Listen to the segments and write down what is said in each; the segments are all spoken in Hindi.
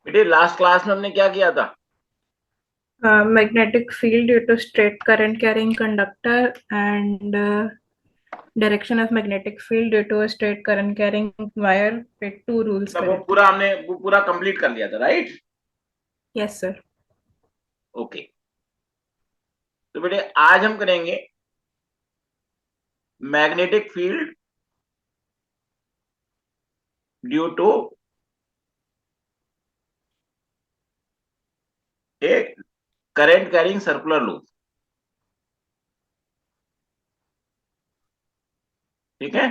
बेटे लास्ट क्लास में हमने क्या किया था? Magnetic field due to straight current carrying conductor and direction of magnetic field due to a straight current carrying wire पे two rules मतलब करे थे. वो पूरा कंप्लीट कर लिया था, राइट? Yes sir. ओके, तो बेटे आज हम करेंगे magnetic field due to a current carrying circular loop. ठीक है?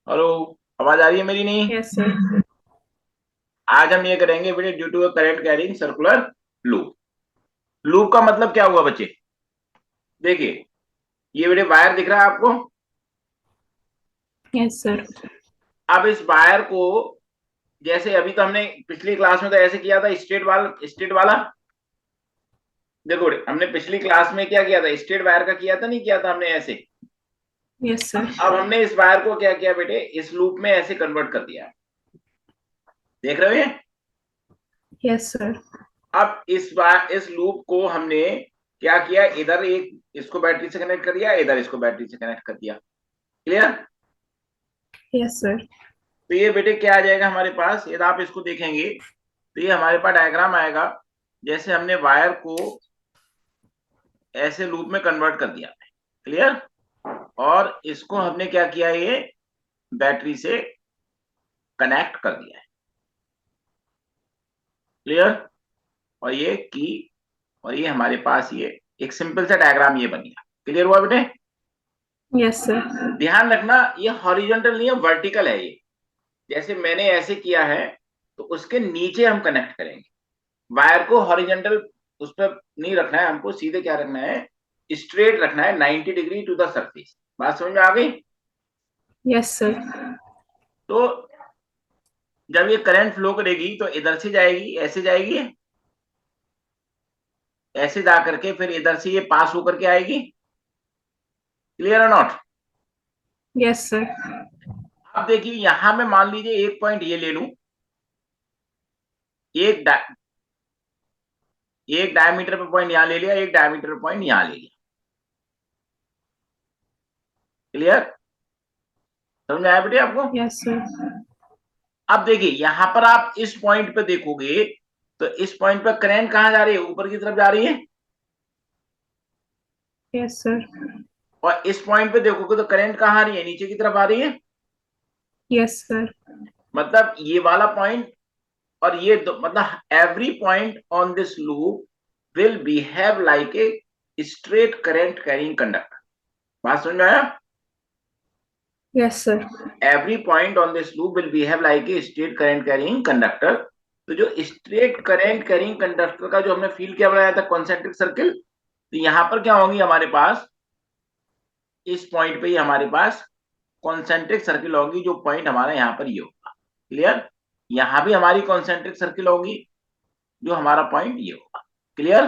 हेलो, आवाज आ रही है मेरी? नहीं? Yes sir. आज हम ये करेंगे बेटे due to current carrying circular loop. Loop का मतलब क्या हुआ बच्चे? देखिए, ये बेटे वायर दिख रहा है आपको? Yes sir. अब इस वायर को, जैसे अभी तो हमने पिछली क्लास में तो ऐसे किया था, स्ट्रेट वाला। देखो हमने पिछली क्लास में क्या किया था, स्ट्रेट वायर का किया था, नहीं किया था हमने ऐसे? Yes sir. अब हमने इस वायर को क्या किया बेटे, इस लूप में ऐसे कन्वर्ट कर दिया। देख रहे हो? Yes sir. अब इस लूप को हमने क्या किया, इधर एक इसको बैटरी से कनेक्ट कर दिया, इधर इसको बैटरी से कनेक्ट कर दिया। क्लियर? Yes sir. तो ये बेटे क्या आ जाएगा हमारे पास, यदि आप इसको देखेंगे तो ये हमारे पास डायग्राम आएगा। जैसे हमने वायर को ऐसे लूप में कन्वर्ट कर दिया। क्लियर? और इसको हमने क्या किया, ये बैटरी से कनेक्ट कर दिया है। क्लियर? और ये की, और ये हमारे पास ये एक सिंपल सा डायग्राम ये बन गया। क्लियर हुआ बेटे? Yes sir. ध्यान रखना, ये हॉरिजॉन्टल नहीं है, वर्टिकल है ये। जैसे मैंने ऐसे किया है तो उसके नीचे हम कनेक्ट करेंगे। वायर को हॉरिजॉन्टल उस पर नहीं रखना है, हमको सीधे क्या रखना है, स्ट्रेट रखना है 90 डिग्री टू द सरफेस। बात समझ में आ गई? Yes sir. तो जब ये करंट फ्लो करेगी तो इधर से जाएगी, ऐसे जाएगी, ऐसे जा करके फिर इधर से ये पास होकर के आएगी। क्लियर और नॉट? Yes sir. अब देखिए यहां में मान लीजिए एक पॉइंट ये ले लूं, एक एक डायमीटर पे पॉइंट यहां ले लिया, एक डायमीटर पे पॉइंट यहां ले लिया। क्लियर? समझ में आया बेटे आपको? Yes sir. अब देखिए यहां पर आप इस पॉइंट पे देखोगे तो इस पॉइंट पर करंट कहां जा रही है, ऊपर की तरफ जा रही है। Yes sir. और इस पॉइंट पे देखोगे तो करंट कहां आ रही है, नीचे की तरफ आ रही है। Yes sir. मतलब ये वाला पॉइंट और ये मतलब every point on this loop will behave like a straight current carrying conductor. बात समझ में आया? Yes sir. Every point on this loop will behave like a straight current carrying conductor. तो जो स्ट्रेट करंट कैरिंग कंडक्टर का जो हमने फील्ड क्या बनाया था, कॉन्सेंट्रिक सर्किल। तो यहां पर क्या होगी हमारे पास, इस पॉइंट पे ही हमारे पास कॉन्सेंट्रिक सर्किल होगी, जो पॉइंट हमारा यहाँ पर ये होगा। क्लियर? यहां भी हमारी कॉन्सेंट्रिक सर्किल होगी, जो हमारा पॉइंट ये होगा। क्लियर?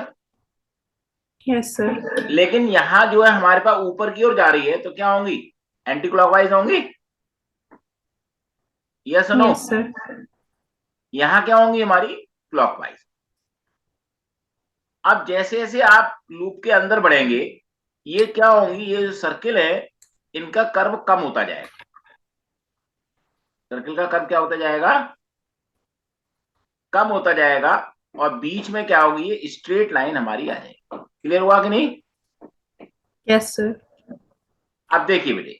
Yes sir. लेकिन यहां जो है हमारे पास ऊपर की ओर जा रही है, तो क्या होंगी, एंटी क्लॉकवाइज होंगी। Yes no? Yes sir. यहां क्या होंगी हमारी, क्लॉकवाइज। अब जैसे जैसे आप लूप के अंदर बढ़ेंगे, ये क्या होंगी, ये जो सर्किल है इनका कर्व कम होता जाएगा। सर्किल का कर्व क्या होता जाएगा, कम होता जाएगा। और बीच में क्या होगी, ये स्ट्रेट लाइन हमारी आ जाएगी। क्लियर हुआ कि नहीं? Yes sir. अब देखिए बेटे,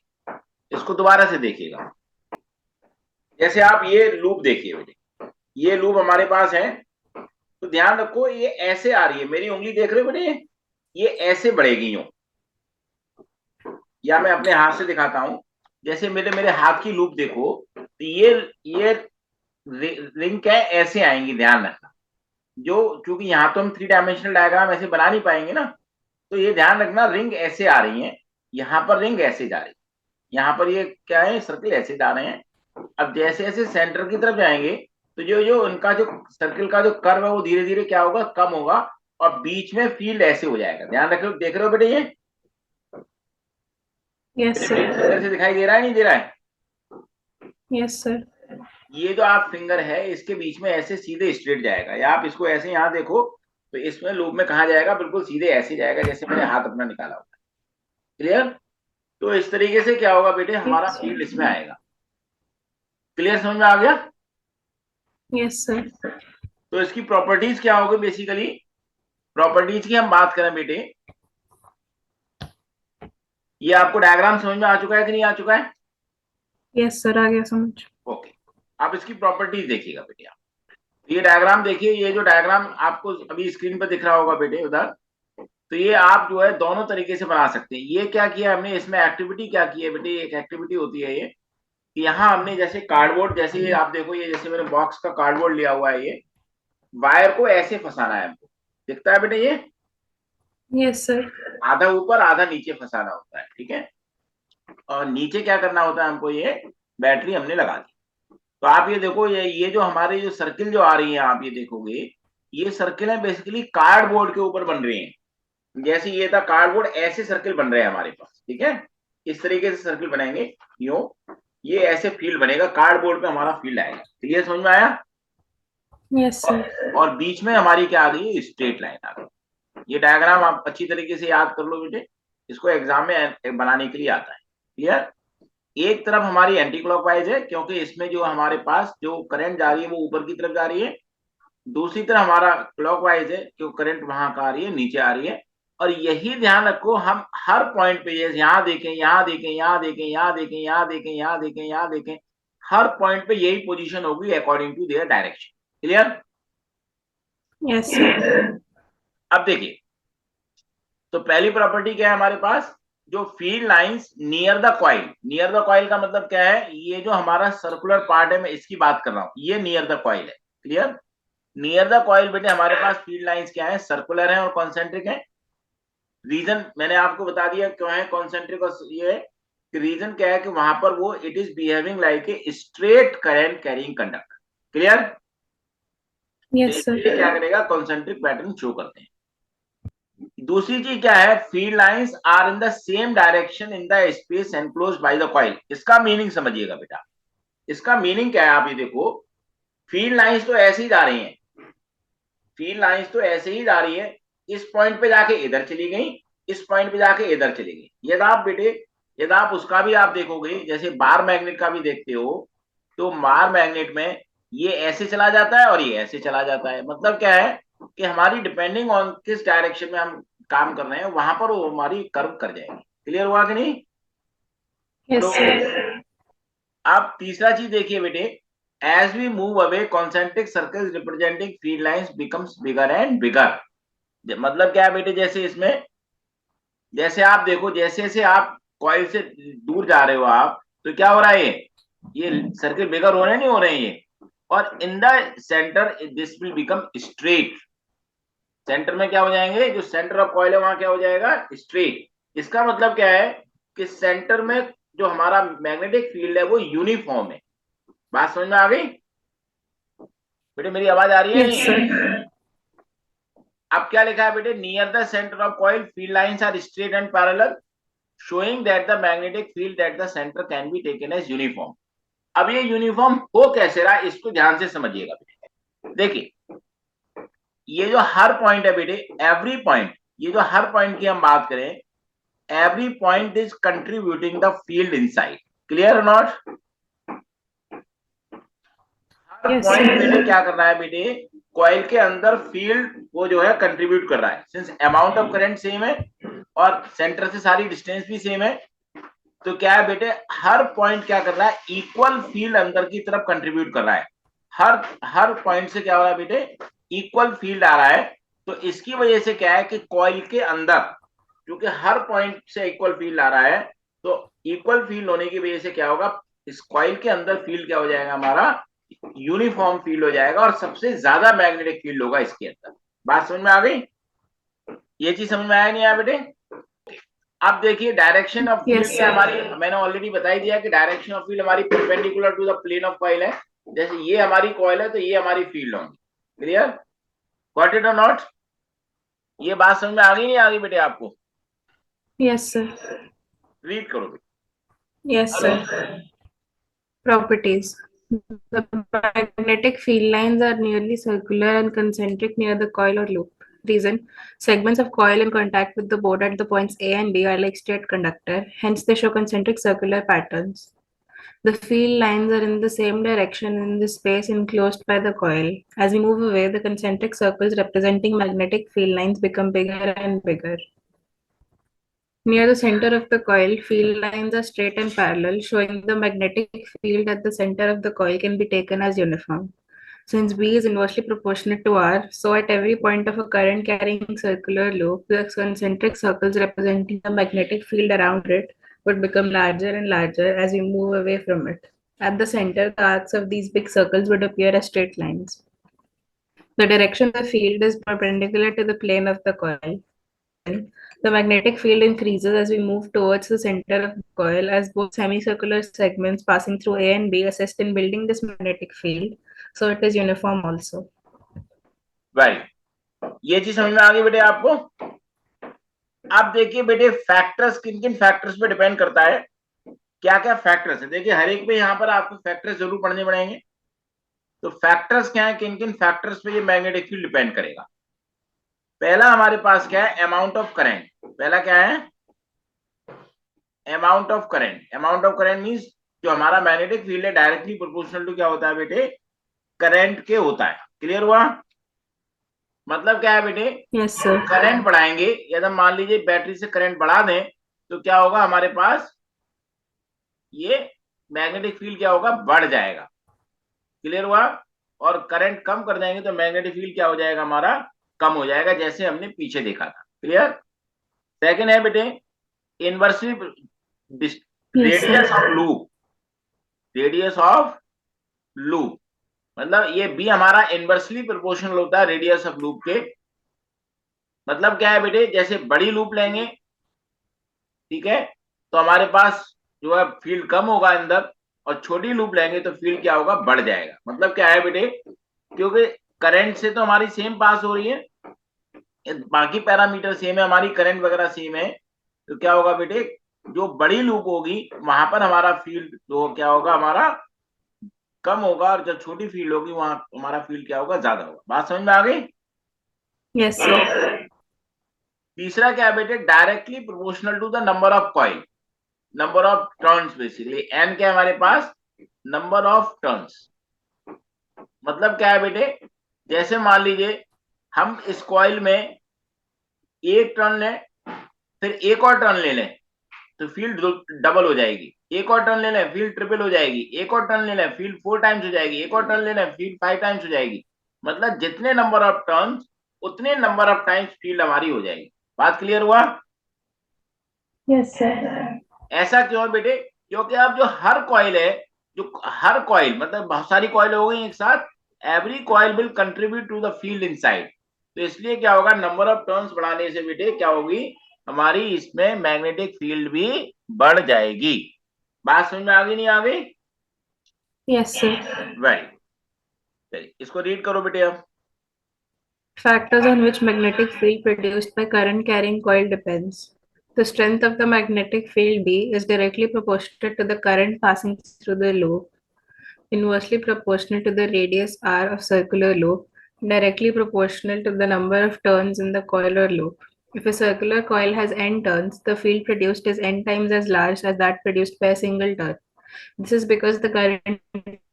इसको दोबारा से देखिएगा। जैसे आप ये लूप देखिए बेटे, ये लूप हमारे पास है। तो ध्यान रखो, ये ऐसे आ रही है, मेरी उंगली देख रहे हो बेटे, ये ऐसे बढ़ेगी यूं। या मैं अपने हाथ से दिखाता हूं, जैसे मेरे मेरे हाथ की लूप देखो, तो ये रिंग क्या है, ऐसे आएंगी। ध्यान रखना, जो चूंकि यहाँ तो हम 3 डायमेंशनल डायग्राम ऐसे बना नहीं पाएंगे ना, तो ये ध्यान रखना, रिंग ऐसे आ रही है, यहाँ पर रिंग ऐसे जा रही है, यहाँ पर ये क्या है, सर्किल ऐसे जा रहे हैं। अब जैसे जैसे सेंटर की तरफ जाएंगे तो जो जो उनका जो सर्किल का जो कर्व है वो धीरे धीरे क्या होगा, कम होगा। और बीच में फील्ड ऐसे हो जाएगा। ध्यान रखो, देख रहे हो बेटे, ये Yes sir. इधर से दिखाई दे रहा है, नहीं दे रहा है? Yes sir. ये जो आप फिंगर है इसके बीच में ऐसे सीधे स्ट्रेट जाएगा, या आप इसको ऐसे यहाँ देखो तो इसमें लूप में कहा जाएगा, बिल्कुल सीधे ऐसे जाएगा जैसे मैंने हाथ अपना निकाला होगा। क्लियर? तो इस तरीके से क्या होगा बेटे, हमारा Yes, फील्ड इसमें आएगा। क्लियर, समझ में आ गया? yes, sir. तो इसकी प्रॉपर्टीज क्या होगी बेसिकली, प्रॉपर्टीज की हम बात करें बेटे, ये आपको डायग्राम समझ में आ चुका है कि नहीं आ चुका है? Yes, sir. आ गया समझ. ओके, आप इसकी प्रॉपर्टीज देखिएगा बेटे। आप ये डायग्राम देखिए, ये जो डायग्राम आपको अभी स्क्रीन पर दिख रहा होगा बेटे उधर, तो ये आप जो है दोनों तरीके से बना सकते हैं। ये क्या किया हमने, इसमें एक्टिविटी क्या की है बेटे, एक एक्टिविटी होती है ये कि यहाँ हमने जैसे कार्डबोर्ड, जैसे ये आप देखो, ये जैसे मैंने बॉक्स का कार्डबोर्ड लिया हुआ है, ये वायर को ऐसे फंसाना है हमको, दिखता है बेटे ये, Yes, sir. आधा ऊपर आधा नीचे फंसाना होता है, ठीक है। और नीचे क्या करना होता है हमको, ये बैटरी हमने लगा दी। तो आप ये देखो, ये जो हमारे जो सर्किल जो आ रही है, आप ये देखोगे, ये सर्किल है बेसिकली कार्डबोर्ड के ऊपर बन रही हैं। जैसे ये था कार्डबोर्ड, ऐसे सर्किल बन रहे हैं हमारे पास, ठीक है। इस तरीके से सर्किल बनेंगे, यूं ये ऐसे फील्ड बनेगा, कार्डबोर्ड पे हमारा फील्ड आएगा। क्लियर, समझ में आया? Yes, sir. और बीच में हमारी क्या आ गई, स्ट्रेट लाइन आ गई। ये डायग्राम आप अच्छी तरीके से याद कर लो बेटे, इसको एग्जाम में बनाने के लिए आता है। क्लियर? एक तरफ हमारी एंटी क्लॉकवाइज है, क्योंकि इसमें जो हमारे पास जो करंट जा रही है वो ऊपर की तरफ जा रही है। दूसरी तरफ हमारा क्लॉकवाइज है, क्यों करंट वहां का आ रही है, नीचे आ रही है। और यही ध्यान रखो, हम हर पॉइंट पे, यहाँ देखें, यहाँ देखें, यहाँ देखें, यहाँ देखें, यहाँ देखें, यहाँ देखें, यहाँ देखें, हर पॉइंट पे यही पोजीशन होगी according to their direction. Clear? Yes, sir. अब देखिए, तो पहली प्रॉपर्टी क्या है हमारे पास, जो field lines near the coil, near the coil का मतलब क्या है, ये जो हमारा सर्कुलर पार्ट है, मैं इसकी बात कर रहा हूं, ये नियर द कॉइल है। क्लियर? नियर द कॉइल बेटे हमारे पास फील्ड लाइंस क्या है, सर्कुलर है और कॉन्सेंट्रिक है। रीजन मैंने आपको बता दिया क्यों है कॉन्सेंट्रिक, और ये रीजन क्या है कि वहां पर वो it is behaving like a straight current carrying conductor. Clear? Yes, sir. क्या करेगा, कॉन्सेंट्रिक पैटर्न शो करते हैं। दूसरी चीज क्या है, field lines are in the same direction in the space enclosed by the coil. इसका मीनिंग समझिएगा बेटा, इसका मीनिंग क्या है, आप ये देखो, फील्ड लाइंस तो ऐसे ही जा रही हैं, फील्ड लाइंस तो ऐसे ही जा रही है, इस पॉइंट पे जाके इधर चली गई, इस पॉइंट पे जाके इधर चली गई। यदि आप बेटे, यदि आप उसका भी आप देखोगे, जैसे बार मैग्नेट का भी देखते हो, तो बार मैग्नेट में ये ऐसे चला जाता है और ये ऐसे चला जाता है। मतलब क्या है कि हमारी डिपेंडिंग ऑन किस डायरेक्शन में हम काम कर रहे हैं, वहां पर वो हमारी कर्व कर जाएगी। क्लियर हुआ कि नहीं? Yes, तो sir. आप तीसरा चीज देखिए बेटे, as we move away concentric circles representing field lines becomes bigger and bigger. मतलब क्या है बेटे, जैसे इसमें, जैसे आप देखो, जैसे जैसे आप कॉइल से दूर जा रहे हो आप, तो क्या हो रहा है, ये सर्किल बिगर हो रहे हैं, नहीं हो रहे हैं ये। और in the centre this will become straight. Centre में क्या हो जाएंगे, जो सेंटर ऑफ कॉइल है वहां क्या हो जाएगा, स्ट्रेट। इसका मतलब क्या है कि सेंटर में जो हमारा मैग्नेटिक फील्ड है वो यूनिफॉर्म है। बात समझ में आ गई बेटे? मेरी आवाज आ रही है Yes, नहीं? sir. अब क्या लिखा है बेटे, near the centre of coil field lines are straight and parallel showing that the magnetic field at the centre can be taken as uniform. अब ये यूनिफॉर्म हो कैसे रहा, इसको ध्यान से समझिएगा बेटे। देखिए, ये जो हर पॉइंट है बेटे, एवरी पॉइंट, ये जो हर पॉइंट की हम बात करें, every point is contributing the field inside. Clear और नॉट? हर Yes, पॉइंट बेटे sir. क्या कर रहा है बेटे, कॉइल के अंदर फील्ड वो जो है कंट्रीब्यूट कर रहा है, since amount of current same है और सेंटर से सारी डिस्टेंस भी सेम है। तो क्या है बेटे, हर पॉइंट क्या कर रहा है, इक्वल फील्ड अंदर की तरफ कंट्रीब्यूट कर रहा है। हर हर पॉइंट से क्या हो रहा है बेटे, इक्वल फील्ड आ रहा है। तो इसकी वजह से क्या है कि कॉइल के अंदर, क्योंकि हर पॉइंट से इक्वल फील्ड आ रहा है, तो इक्वल फील्ड होने की वजह से क्या होगा, इस कॉइल के अंदर फील्ड क्या हो जाएगा, हमारा यूनिफॉर्म फील्ड हो जाएगा, और सबसे ज्यादा मैग्नेटिक फील्ड होगा इसके अंदर। बात समझ में आ गई? ये चीज समझ में आया नहीं आया बेटे? अब देखिए, डायरेक्शन ऑफ फील्ड Yes, क्या sir. हमारी, मैंने ऑलरेडी बताई दिया कि डायरेक्शन ऑफ फील्ड हमारी perpendicular to the plane of coil है। जैसे ये हमारी कॉइल है तो ये हमारी फील्ड होंगी। क्लियर? गॉट इट और नॉट? ये बात समझ में आ गई नहीं आ गई बेटे आपको? Yes, sir. रीड करो बेटे। Yes, hello, sir. Properties. The magnetic field lines are nearly circular and concentric near the coil or loop. Reason: segments of coil in contact with the board at the points A and B are like straight conductor, hence they show concentric circular patterns. The field lines are in the same direction in the space enclosed by the coil. As we move away, the concentric circles representing magnetic field lines become bigger and bigger. Near the center of the coil, field lines are straight and parallel, showing the magnetic field at the center of the coil can be taken as uniform. Since B is inversely proportionate to R, so at every point of a current carrying circular loop, the concentric circles representing the magnetic field around it would become larger and larger as we move away from it. At the center, the arcs of these big circles would appear as straight lines. The direction of the field is perpendicular to the plane of the coil. The magnetic field increases as we move towards the center of the coil, as both semicircular segments passing through A and B assist in building this magnetic field, so it is uniform also. Very, ये चीज समझ में आ गई बेटे आपको? अब देखिए बेटे, फैक्टर्स किन किन फैक्टर्स पे डिपेंड करता है, क्या क्या फैक्टर्स है। देखिए हर एक पे यहाँ पर आपको फैक्टर्स जरूर पढ़ने पड़ेंगे। तो फैक्टर्स क्या है, किन किन फैक्टर्स पे ये मैग्नेटिक फील्ड डिपेंड करेगा। पहला हमारे पास क्या है, अमाउंट ऑफ करंट। पहला क्या है, amount of current. Amount of current means जो हमारा मैग्नेटिक फील्ड है डायरेक्टली प्रोपोर्शनल टू क्या होता है बेटे, करंट के होता है। क्लियर हुआ? मतलब क्या है बेटे, यस सर। करंट बढ़ाएंगे, यदि हम मान लीजिए बैटरी से करंट बढ़ा दें तो क्या होगा, हमारे पास ये मैग्नेटिक फील्ड क्या होगा, बढ़ जाएगा। क्लियर हुआ? और करंट कम कर देंगे तो मैग्नेटिक फील्ड क्या हो जाएगा, हमारा कम हो जाएगा, जैसे हमने पीछे देखा था। क्लियर? सेकंड है बेटे, inversely radius of loop. Radius of loop मतलब ये बी हमारा इनवर्सली प्रोपोर्शनल होता है रेडियस ऑफ लूप के। मतलब क्या है बेटे, जैसे बड़ी लूप लेंगे, ठीक है, तो हमारे पास जो है फील्ड कम होगा अंदर, और छोटी लूप लेंगे तो फील्ड क्या होगा, बढ़ जाएगा। मतलब क्या है बेटे, क्योंकि करंट से तो हमारी सेम पास हो रही है, बाकी पैरामीटर सेम है, हमारी करंट वगैरह सेम है, तो क्या होगा बेटे, जो बड़ी लूप होगी वहां पर हमारा फील्ड जो क्या होगा, हमारा कम होगा, और जब छोटी फील्ड होगी वहां हमारा फील्ड क्या होगा, ज्यादा होगा। बात समझ में आ गई? Yes sir. तीसरा क्या है बेटे, directly proportional to the number of coil, number of turns. Basically N क्या है हमारे पास, नंबर ऑफ टर्न्स। मतलब क्या है बेटे, जैसे मान लीजिए हम इस कॉइल में एक टर्न लें, फिर एक और टर्न ले लें तो फील्ड डबल हो जाएगी। एक और टर्न ले लें, फील्ड ट्रिपल हो जाएगी। एक और टर्न ले लें, फील्ड 4 टाइम्स हो जाएगी। एक और टर्न ले लें, फील्ड 5 टाइम्स हो जाएगी। मतलब जितने नंबर ऑफ टर्न उतने नंबर ऑफ टाइम्स फील्ड हमारी हो जाएगी। बात क्लियर हुआ? Yes sir. ऐसा क्यों है बेटे, क्योंकि अब जो हर कॉइल है, जो हर कॉइल मतलब बहुत सारी कॉइल हो गई एक साथ, every coil will contribute to the field inside. तो इसलिए क्या होगा, नंबर ऑफ टर्न्स बढ़ाने से बेटे क्या होगी, हमारी इसमें मैग्नेटिक फील्ड भी बढ़ जाएगी। बात समझ में आ गई, नहीं आ गई? Yes sir. वेरी वेरी, इसको रीड करो बेटे अब। Factors on which magnetic field produced by current carrying coil depends. The strength of the magnetic field B is directly proportional to the current passing through the loop, inversely proportional to the radius R of circular loop, directly proportional to the number of turns in the coil or loop. If a circular coil has n turns, the field produced is n times as large as that produced by a single turn. This is because the current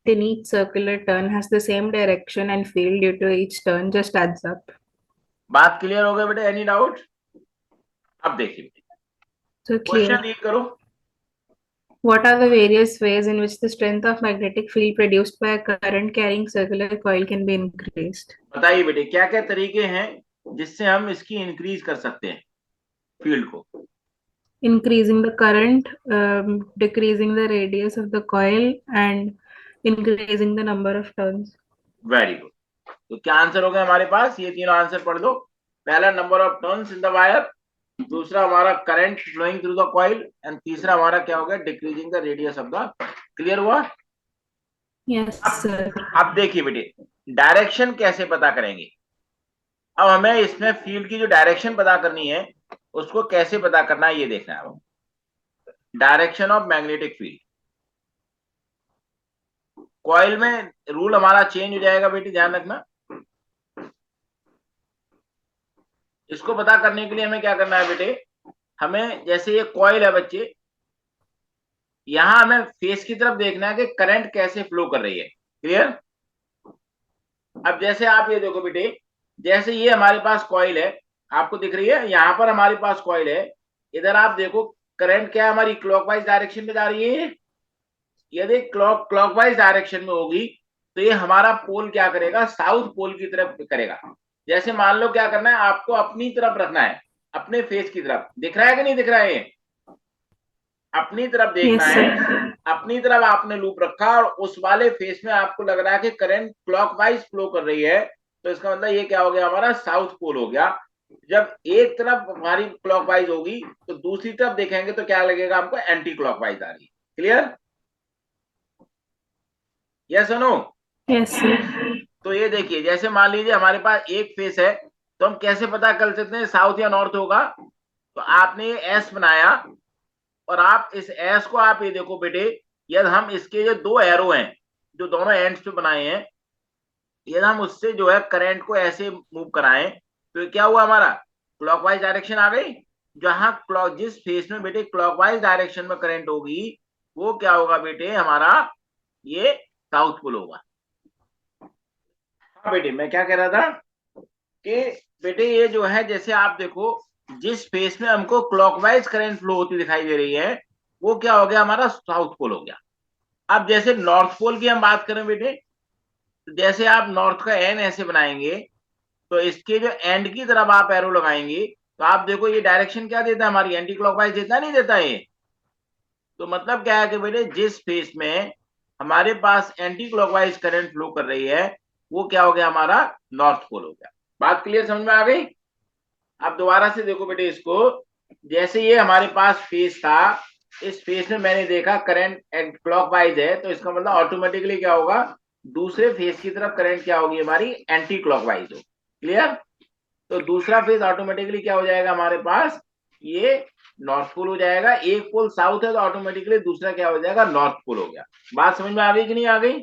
in each circular turn has the same direction and field due to each turn just adds up. बात क्लियर हो गई बेटे? Any doubt? अब देखिए So क्वेश्चन clear. रीड करो। What are the various ways in which the strength of magnetic field produced by a current carrying circular coil can be increased? बताइए बेटे, क्या क्या तरीके हैं जिससे हम इसकी इंक्रीज कर सकते हैं फील्ड को? Increasing the current, decreasing the radius of the coil, and increasing the number of turns. Very good. तो क्या आंसर हो गया हमारे पास, ये तीनों आंसर पढ़ दो। पहला number of turns in the wire, दूसरा हमारा current flowing through the coil, and तीसरा हमारा क्या हो गया, decreasing the radius of the. Clear हुआ? Yes, sir. अब देखिए बेटे, डायरेक्शन कैसे पता करेंगे। अब हमें इसमें फील्ड की जो डायरेक्शन पता करनी है उसको कैसे पता करना है, ये देखना है। Direction of magnetic field, coil में रूल हमारा चेंज हो जाएगा बेटी, ध्यान रखना। इसको पता करने के लिए हमें क्या करना है बेटे, हमें जैसे ये कॉइल है बच्चे, यहां हमें फेस की तरफ देखना है कि करंट कैसे फ्लो कर रही है। क्लियर? अब जैसे आप ये देखो बेटे, जैसे ये हमारे पास कॉइल है, आपको दिख रही है, यहां पर हमारे पास कॉइल है, इधर आप देखो करंट क्या हमारी क्लॉकवाइज डायरेक्शन में जा रही है। यदि क्लॉकवाइज डायरेक्शन में होगी तो ये हमारा पोल क्या करेगा, साउथ पोल की तरफ करेगा। जैसे मान लो क्या करना है, आपको अपनी तरफ रखना है, अपने फेस की तरफ। दिख रहा है कि नहीं दिख रहा है? ये अपनी तरफ देखना Yes, है, sir. अपनी तरफ आपने लूप रखा और उस वाले फेस में आपको लग रहा है कि करंट क्लॉकवाइज फ्लो कर रही है, तो इसका मतलब ये क्या हो गया, हमारा साउथ पोल हो गया। जब एक तरफ हमारी क्लॉकवाइज होगी तो दूसरी तरफ देखेंगे तो क्या लगेगा हमको, एंटी क्लॉकवाइज आ रही है। क्लियर? यस और नो? Yes, sir. तो ये देखिए, जैसे मान लीजिए हमारे पास एक फेस है, तो हम कैसे पता कर सकते हैं साउथ या नॉर्थ होगा? तो आपने ये एस बनाया और आप इस एस को आप ये देखो बेटे, यदि हम इसके जो दो एरो हैं जो दोनों एंड्स पे बनाए हैं, यदि हम उससे जो है करंट को ऐसे मूव कराएं तो क्या हुआ, हमारा क्लॉकवाइज डायरेक्शन आ गई। जहां क्लॉक जिस फेस में बेटे क्लॉकवाइज डायरेक्शन में करंट होगी, वो क्या होगा बेटे, हमारा ये साउथ पोल होगा। हाँ बेटे, मैं क्या कह रहा था कि बेटे ये जो है, जैसे आप देखो जिस फेस में हमको क्लॉकवाइज करंट फ्लो होती दिखाई दे रही है, वो क्या हो गया, हमारा साउथ पोल हो गया। अब जैसे नॉर्थ पोल की हम बात करें बेटे, तो जैसे आप नॉर्थ का एन ऐसे बनाएंगे, तो इसके जो एंड की तरफ आप एरो लगाएंगे, तो आप देखो ये डायरेक्शन क्या देता है, हमारी एंटी क्लॉकवाइज देता नहीं देता ये? तो मतलब क्या है कि बेटे जिस फेस में हमारे पास एंटी क्लॉकवाइज करंट फ्लो कर रही है, वो क्या हो गया, हमारा नॉर्थ पोल हो गया। बात क्लियर समझ में आ गई? अब दोबारा से देखो बेटे इसको, जैसे ये हमारे पास फेस था, इस फेस में मैंने देखा करंट क्लॉकवाइज है, तो इसका मतलब ऑटोमेटिकली क्या होगा, दूसरे फेस की तरफ करंट क्या होगी, हमारी एंटी क्लॉकवाइज हो। क्लियर? तो दूसरा फेस ऑटोमेटिकली क्या हो जाएगा हमारे पास, ये नॉर्थ पोल हो जाएगा। एक पोल साउथ है तो ऑटोमेटिकली दूसरा क्या हो जाएगा, नॉर्थ पोल हो गया। बात समझ में आ गई कि नहीं आ गई?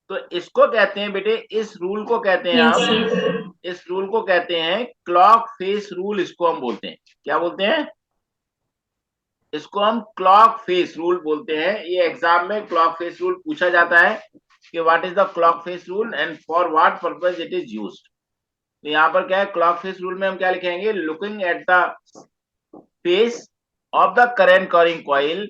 तो इसको कहते हैं बेटे, इस रूल को कहते हैं Yes, हम, sir. इस रूल को कहते हैं क्लॉक फेस रूल। इसको हम बोलते हैं, क्या बोलते हैं? इसको हम क्लॉक फेस रूल बोलते हैं। ये एग्जाम में क्लॉक फेस रूल पूछा जाता है कि what is the clock face rule and for what purpose it is used. तो यहाँ पर क्या है, क्लॉक फेस रूल में हम क्या लिखेंगे, looking at the face of the current carrying coil,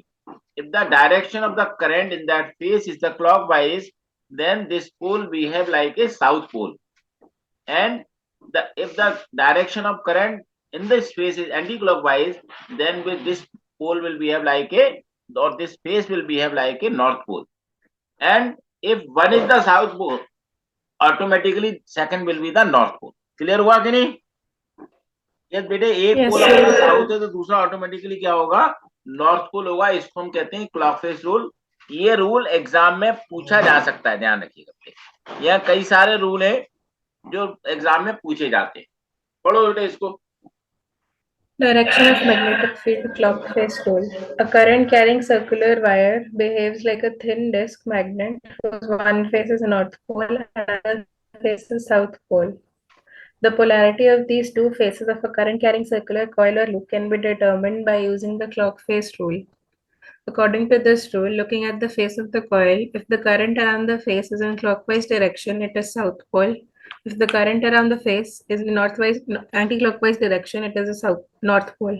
if the direction of the current in that phase is the clockwise, then this pole behave like a south pole, and if the direction of current in this phase is anti-clockwise, then with this pole will behave like a, or this phase will behave like a north pole, and if one is the south pole, automatically second will be the north pole. Clear हुआ कि नहीं? यदि बेटे एक Yes, पोल हमारा sir. साउथ है तो दूसरा ऑटोमेटिकली क्या होगा, नॉर्थ पोल होगा। इसको हम कहते हैं क्लॉक फेस रूल। ये रूल एग्जाम में पूछा जा सकता है, ध्यान रखिएगा। यह कई सारे रूल है जो एग्जाम में पूछे जाते हैं। पढ़ो बेटे इसको। Direction of magnetic field clockwise rule. A current carrying circular wire behaves like a thin disk magnet whose one face is north pole and another face is south pole. The polarity of these two faces of a current carrying circular coil or loop can be determined by using the clock face rule. According to this rule, looking at the face of the coil, if the current around the face is in clockwise direction, it is south pole. If the current around the face is in anti-clockwise direction, it is a north pole.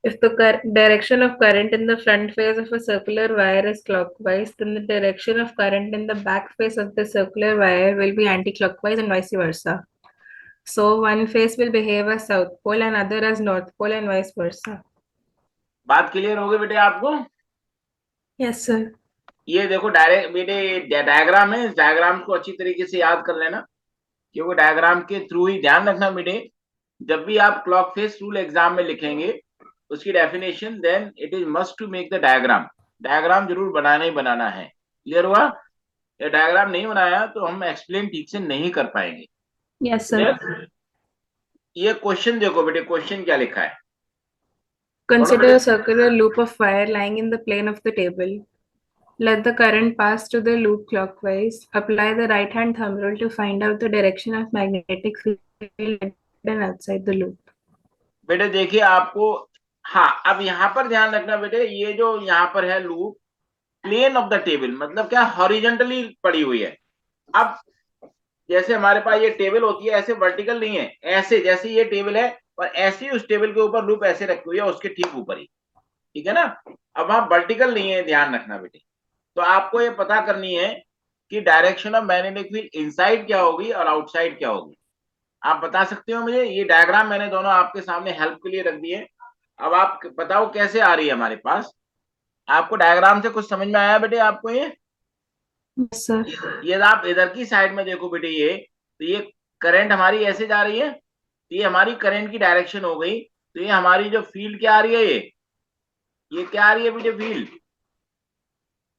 If the direction of current in the front face of a circular wire is clockwise, then the direction of current in the back face of the circular wire will be anti-clockwise and vice versa. So one face will behave as south pole and other as north pole and vice versa. बात क्लियर हो गई बेटे आपको? Yes, sir. ये देखो डायरेक्ट बेटे डायग्राम है, इस डायग्राम को अच्छी तरीके से याद कर लेना, क्योंकि डायग्राम के थ्रू ही ध्यान रखना बेटे, जब भी आप क्लॉक फेस रूल एग्जाम में लिखेंगे उसकी definition, then it is must to make the diagram. Diagram जरूर बनाना ही बनाना है। क्लियर हुआ? ये डायग्राम नहीं बनाया तो हम एक्सप्लेन ठीक से नहीं कर पाएंगे। Yes, sir. Clear? ये क्वेश्चन देखो बेटे, क्वेश्चन क्या लिखा है, पढ़ो Consider बेटे। a circular loop of wire lying in the plane of the table. Let the current pass through the loop clockwise. Apply the right hand thumb rule to find out the direction of magnetic field and outside the loop. बेटे देखिए आपको, हाँ अब यहाँ पर ध्यान रखना बेटे, ये जो यहाँ पर है loop, plane of the table मतलब क्या, हॉरिजॉन्टली पड़ी हुई है। अब जैसे हमारे पास ये टेबल होती है, ऐसे वर्टिकल नहीं है, ऐसे जैसे ये टेबल है और ऐसे ही उस टेबल के ऊपर लूप ऐसे रखी हुई है, उसके ठीक ऊपर ही, ठीक है ना। अब वहां वर्टिकल नहीं है, ध्यान रखना बेटे। तो आपको ये पता करनी है कि direction of magnetic field inside क्या होगी और आउटसाइड क्या होगी। आप बता सकते हो मुझे? ये डायग्राम मैंने दोनों आपके सामने हेल्प के लिए रख दिए। अब आप बताओ कैसे आ रही है हमारे पास। आपको डायग्राम से कुछ समझ में आया बेटे आपको? ये Yes, sir. ये आप इधर की साइड में देखो बेटे, ये तो ये करंट हमारी ऐसे जा रही है, तो ये हमारी करंट की डायरेक्शन हो गई। तो ये हमारी जो फील्ड क्या आ रही है, ये क्या आ रही है बेटे फील्ड?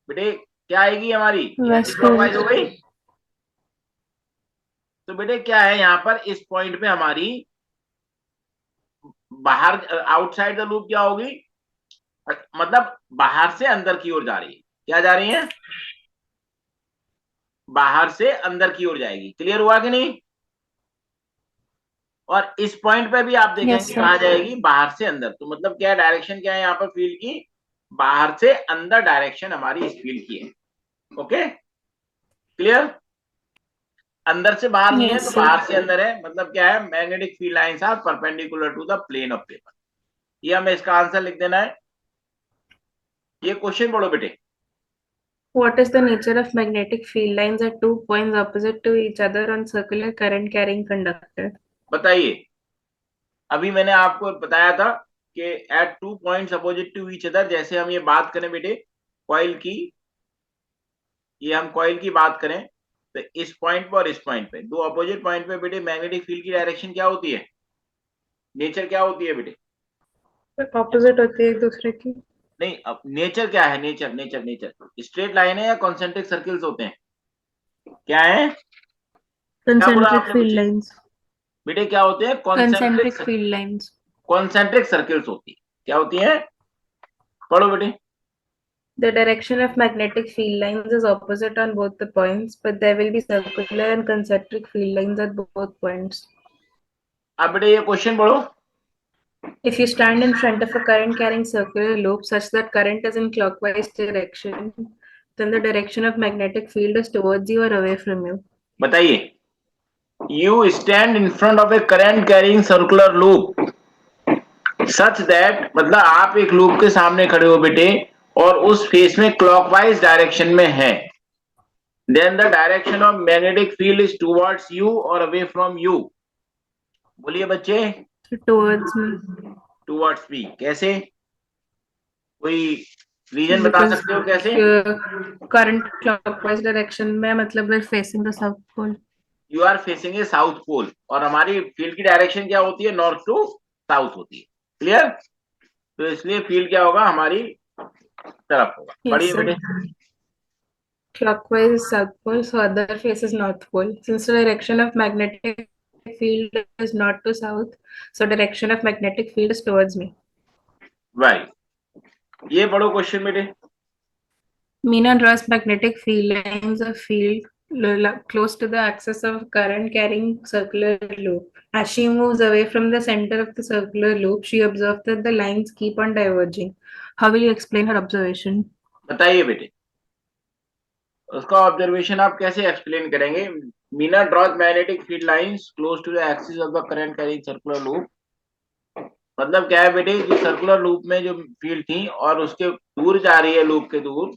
बेटे क्या आएगी हमारी? ये एंटी क्लॉकवाइज हो गई। तो बेटे क्या है यहाँ पर इस पॉइंट पे हमारी बाहर, आउटसाइड द लूप क्या होगी, मतलब बाहर से अंदर की ओर जा रही है। क्या जा रही है? बाहर से अंदर की ओर जाएगी। क्लियर हुआ कि नहीं? और इस पॉइंट पे भी आप देखेंगे Yes, sir. कहा जाएगी, बाहर से अंदर। तो मतलब क्या डायरेक्शन क्या है यहाँ पर फील्ड की? बाहर से अंदर डायरेक्शन हमारी इस फील्ड की है। Okay clear? अंदर से बाहर नहीं है Yes, तो sir. बाहर से अंदर है। मतलब क्या है? Magnetic field lines are perpendicular to the plane of paper. ये हमें इसका आंसर लिख देना है। ये क्वेश्चन पढ़ो बेटे। What is the nature of magnetic field lines at 2 points opposite to each other on circular current carrying conductor? बताइए। अभी मैंने आपको बताया था कि at 2 points opposite to each other, जैसे हम ये बात करें बेटे कॉइल की, ये हम कॉइल की बात करें तो इस पॉइंट पर और इस पॉइंट पे, दो अपोजिट पॉइंट पे बेटे मैग्नेटिक फील्ड की डायरेक्शन क्या होती है? नेचर क्या होती है बेटे? Opposite होती है एक दूसरे की. नहीं, अब नेचर क्या है? Nature nature nature straight line है या कॉन्सेंट्रिक सर्किल्स होते हैं? क्या है? क्या बोला Concentric आपने? field कुछ lines. बेटे क्या होते हैं? Concentric field lines. Concentric circles होती है। क्या होती है? पढ़ो बेटे। The direction of magnetic field lines is opposite on both the points, but there will be circular and concentric field lines at both points. अब बेटे ये क्वेश्चन पढ़ो। If you stand in front of a current carrying circular loop such that current is in clockwise direction, then the direction of magnetic field is towards you or away from you. बताइए। You stand in front of a current carrying circular loop such that, मतलब आप एक लूप के सामने खड़े हो बेटे और उस फेस में क्लॉकवाइज डायरेक्शन में है। Then the direction of magnetic field is towards you or away from you. बोलिए बच्चे। So towards me. Towards me कैसे? कोई रीजन बता Because सकते हो कैसे? current clockwise direction में मतलब we're facing the south pole. You are facing a south pole और हमारी फील्ड की डायरेक्शन क्या होती है? नॉर्थ टू साउथ होती है। क्लियर? तो इसलिए फील्ड क्या होगा? हमारी तरफ होगा। Yes, पढ़िए sir. बेटे। Clockwise is south pole, so other face is north pole. Since the direction of magnetic field is north to south, so direction of magnetic field is towards me. Right. ये पढ़ो क्वेश्चन बेटे। Meena draws magnetic field lines of field close to the axis of current carrying circular loop. As she moves away from the center of the circular loop, she observes that the lines keep on diverging. How will you explain her observation? बताइए बेटे, उसका ऑब्जर्वेशन आप कैसे एक्सप्लेन करेंगे? Meena draws magnetic field lines close to the axis of the current carrying circular loop. मतलब क्या है बेटे, जो सर्कुलर लूप में जो फील्ड थी और उसके दूर जा रही है, लूप के दूर,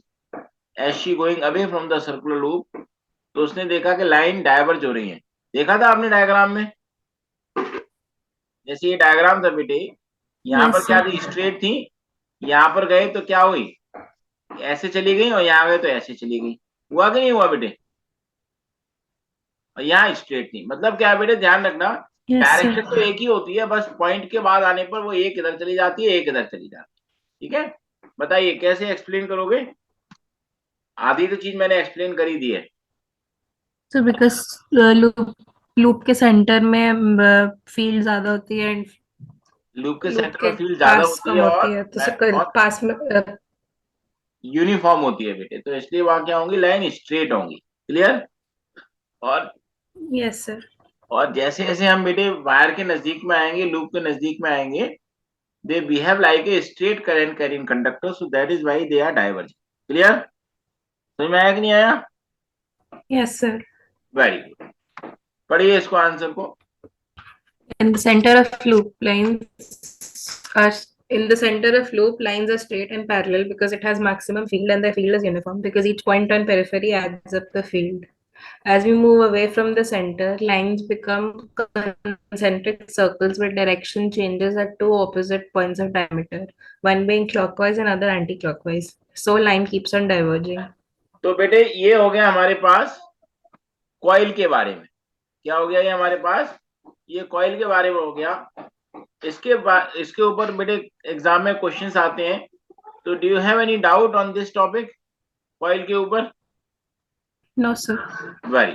as she going away from the circular loop, तो उसने देखा कि लाइन डाइवर्ज हो रही है। देखा था आपने डायग्राम में? जैसे ये डायग्राम था बेटे, यहाँ पर Yes, क्या sir. थी? स्ट्रेट थी। यहाँ पर गए तो क्या हुई? ऐसे चली गई और यहाँ गए तो ऐसे चली गई। हुआ कि नहीं हुआ बेटे? और यहाँ स्ट्रेट थी। मतलब क्या है बेटे, ध्यान रखना, Yes, sir. डायरेक्शन तो एक ही होती है, बस पॉइंट के बाद आने पर वो एक इधर चली जाती है, एक इधर चली जाती है। ठीक है? बताइए कैसे एक्सप्लेन करोगे? आधी तो चीज मैंने एक्सप्लेन कर ही दी है। So because loop के सेंटर में फील्ड ज्यादा होती है and लूप के लूप सेंटर के में फील्ड ज्यादा पास होती कम है होती है तो और पास में यूनिफॉर्म होती है बेटे, तो इसलिए वहां क्या होंगी, लाइन स्ट्रेट होंगी। क्लियर। और Yes, sir. जैसे जैसे हम बेटे वायर के नजदीक में आएंगे, लूप के नजदीक में आएंगे, they behave like a straight current carrying conductor, so that is why they are diverging. Clear, समझ में आया कि नहीं आया? Yes, sir. वेरी गुड, पढ़िए इसको आंसर को। In the center of loop lines are in the center of loop lines are straight and parallel because it has maximum field and the field is uniform because each point on periphery adds up the field. As we move away from the center, lines become concentric circles with direction changes at two opposite points of diameter, one being clockwise and other anti-clockwise. So line keeps on diverging. तो बेटे ये हो गया हमारे पास कॉइल के बारे में। क्या हो गया ये हमारे पास, ये कॉइल के बारे में हो गया। इसके ऊपर बेटे एग्जाम में क्वेश्चंस आते हैं, तो do you have any doubt on this topic, coil के ऊपर? No, sir. वेरी